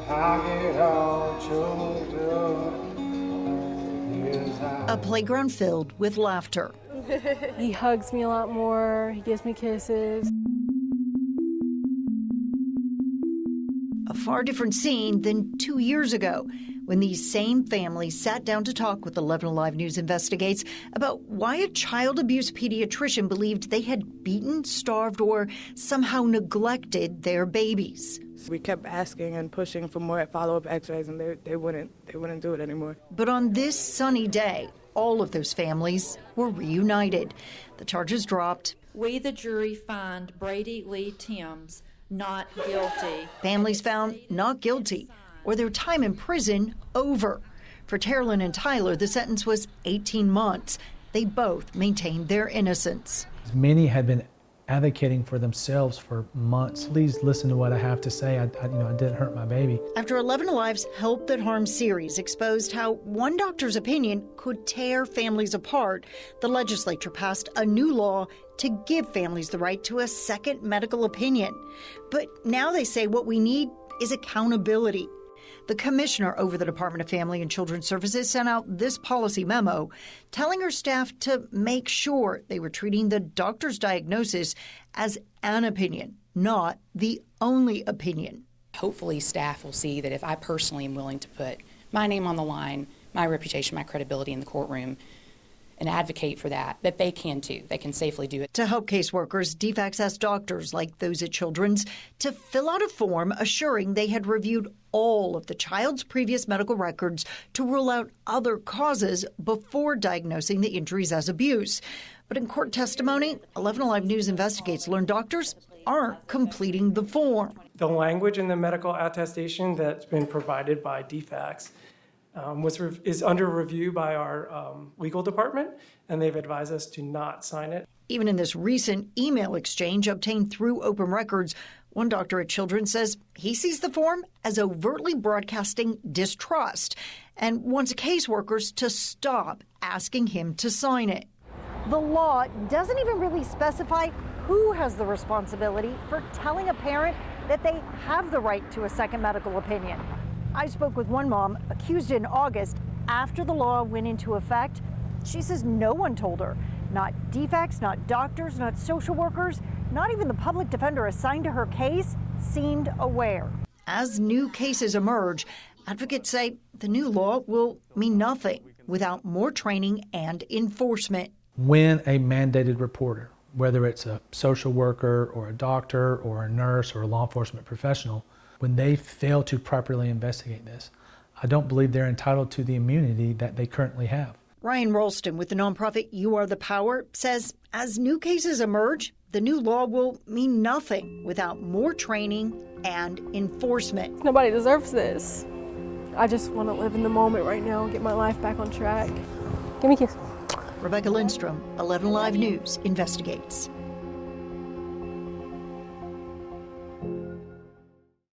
A playground filled with laughter. He hugs me a lot more, he gives me kisses. A far different scene than 2 years ago, when these same families sat down to talk with 11 Alive News Investigates about why a child abuse pediatrician believed they had beaten, starved, or somehow neglected their babies. We kept asking and pushing for more follow-up x-rays, and they wouldn't do it anymore. But on this sunny day, all of those families were reunited. The charges dropped. We, the jury, find Brady Lee Timms not guilty. Families found not guilty, or their time in prison over. For Terrelyn and Tyler, the sentence was 18 months. They both maintained their innocence. Many had been advocating for themselves for months. Please listen to what I have to say. I didn't hurt my baby. After 11 Alive's Help That Harms series exposed how one doctor's opinion could tear families apart, the legislature passed a new law to give families the right to a second medical opinion. But now they say what we need is accountability. The commissioner over the Department of Family and Children's Services sent out this policy memo telling her staff to make sure they were treating the doctor's diagnosis as an opinion, not the only opinion. Hopefully staff will see that if I personally am willing to put my name on the line, my reputation, my credibility in the courtroom, and advocate for that they can too. They can safely do it. To help caseworkers, DFACS asked doctors like those at Children's to fill out a form assuring they had reviewed all of the child's previous medical records to rule out other causes before diagnosing the injuries as abuse. But in court testimony, 11 Alive News Investigates learned doctors aren't completing the form. The language in the medical attestation that's been provided by DFACS is under review by our legal department, and they've advised us to not sign it. Even in this recent email exchange obtained through open records, one doctor at Children's says he sees the form as overtly broadcasting distrust and wants caseworkers to stop asking him to sign it. The law doesn't even really specify who has the responsibility for telling a parent that they have the right to a second medical opinion. I spoke with one mom accused in August after the law went into effect. She says no one told her. Not DFACS, not doctors, not social workers, not even the public defender assigned to her case seemed aware. As new cases emerge, advocates say the new law will mean nothing without more training and enforcement. When a mandated reporter, whether it's a social worker or a doctor or a nurse or a law enforcement professional, when they fail to properly investigate this, I don't believe they're entitled to the immunity that they currently have. Ryan Rolston with the nonprofit You Are the Power says as new cases emerge, the new law will mean nothing without more training and enforcement. Nobody deserves this. I just want to live in the moment right now and get my life back on track. Give me a kiss. Rebecca Lindstrom, 11 Alive News Investigates.